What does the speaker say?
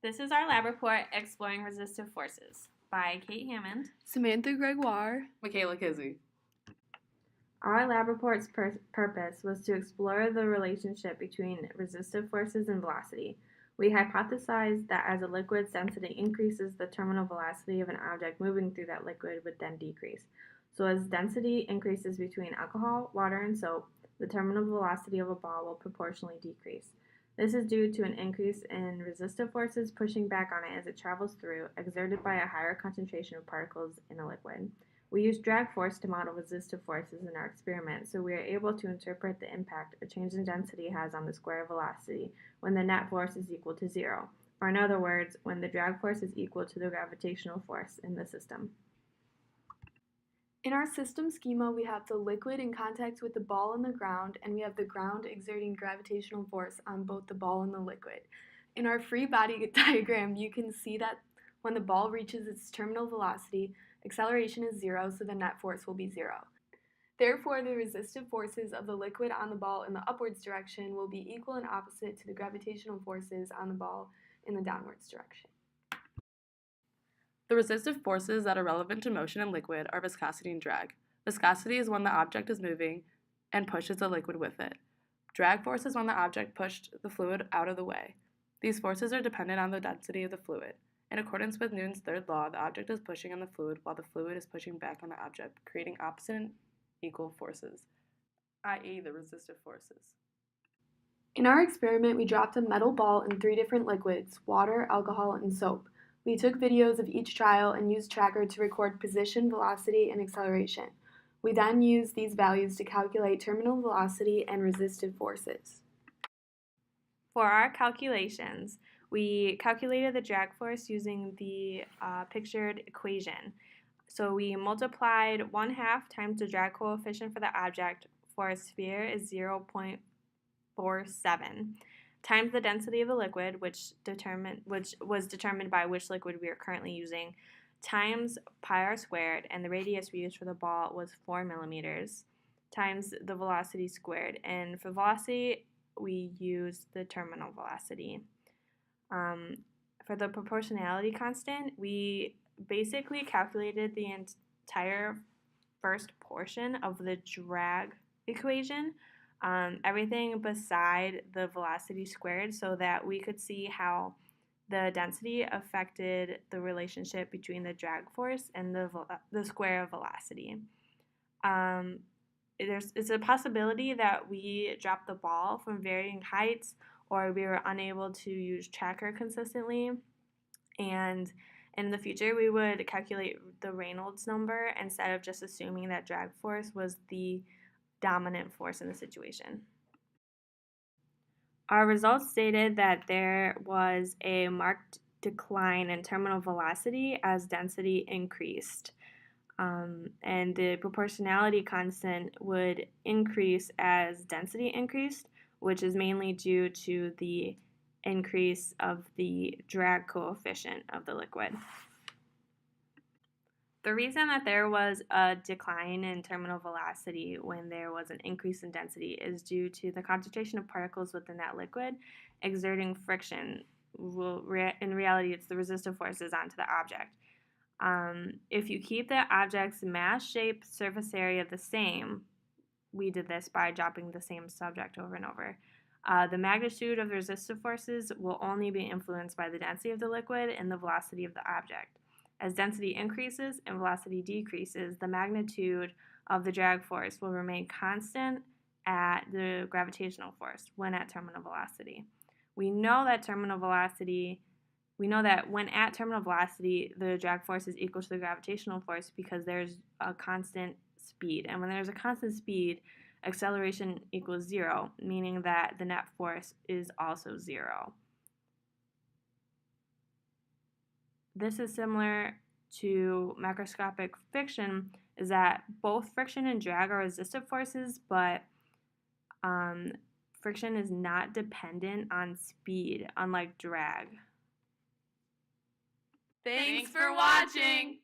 This is our lab report, Exploring Resistive Forces, by Kate Hammond, Samantha Gregoire, Michaela Kizzy. Our lab report's purpose was to explore the relationship between resistive forces and velocity. We hypothesized that as a liquid's density increases, the terminal velocity of an object moving through that liquid would then decrease. So as density increases between alcohol, water, and soap, the terminal velocity of a ball will proportionally decrease. This is due to an increase in resistive forces pushing back on it as it travels through, exerted by a higher concentration of particles in a liquid. We used drag force to model resistive forces in our experiment, so we are able to interpret the impact a change in density has on the square velocity when the net force is equal to zero, or in other words, when the drag force is equal to the gravitational force in the system. In our system schema, we have the liquid in contact with the ball and the ground, and we have the ground exerting gravitational force on both the ball and the liquid. In our free body diagram, you can see that when the ball reaches its terminal velocity, acceleration is zero, so the net force will be zero. Therefore, the resistive forces of the liquid on the ball in the upwards direction will be equal and opposite to the gravitational forces on the ball in the downwards direction. The resistive forces that are relevant to motion in liquid are viscosity and drag. Viscosity is when the object is moving and pushes the liquid with it. Drag force is when the object pushed the fluid out of the way. These forces are dependent on the density of the fluid. In accordance with Newton's third law, the object is pushing on the fluid while the fluid is pushing back on the object, creating opposite and equal forces, i.e. the resistive forces. In our experiment, we dropped a metal ball in 3 different liquids: water, alcohol, and soap. We took videos of each trial and used Tracker to record position, velocity, and acceleration. We then used these values to calculate terminal velocity and resistive forces. For our calculations, we calculated the drag force using the pictured equation. So we multiplied 1/2 times the drag coefficient for the object for a sphere is 0.47 times the density of the liquid, which was determined by which liquid we are currently using, times pi r squared, and the radius we used for the ball was 4 millimeters, times the velocity squared. And for velocity, we used the terminal velocity. For the proportionality constant, we basically calculated the entire first portion of the drag equation, everything beside the velocity squared, so that we could see how the density affected the relationship between the drag force and the square of velocity. It's a possibility that we dropped the ball from varying heights, or we were unable to use Tracker consistently, and in the future we would calculate the Reynolds number instead of just assuming that drag force was the dominant force in the situation. Our results stated that there was a marked decline in terminal velocity as density increased. And the proportionality constant would increase as density increased, which is mainly due to the increase of the drag coefficient of the liquid. The reason that there was a decline in terminal velocity when there was an increase in density is due to the concentration of particles within that liquid exerting friction. In reality, it's the resistive forces onto the object. If you keep the object's mass, shape, surface area the same, we did this by dropping the same subject over and over, the magnitude of the resistive forces will only be influenced by the density of the liquid and the velocity of the object. As density increases and velocity decreases, the magnitude of the drag force will remain constant at the gravitational force when at terminal velocity. We know that when at terminal velocity, the drag force is equal to the gravitational force because there's a constant speed. And when there's a constant speed, acceleration equals 0, meaning that the net force is also 0. This is similar to macroscopic friction, is that both friction and drag are resistive forces, but friction is not dependent on speed, unlike drag. Thanks for watching!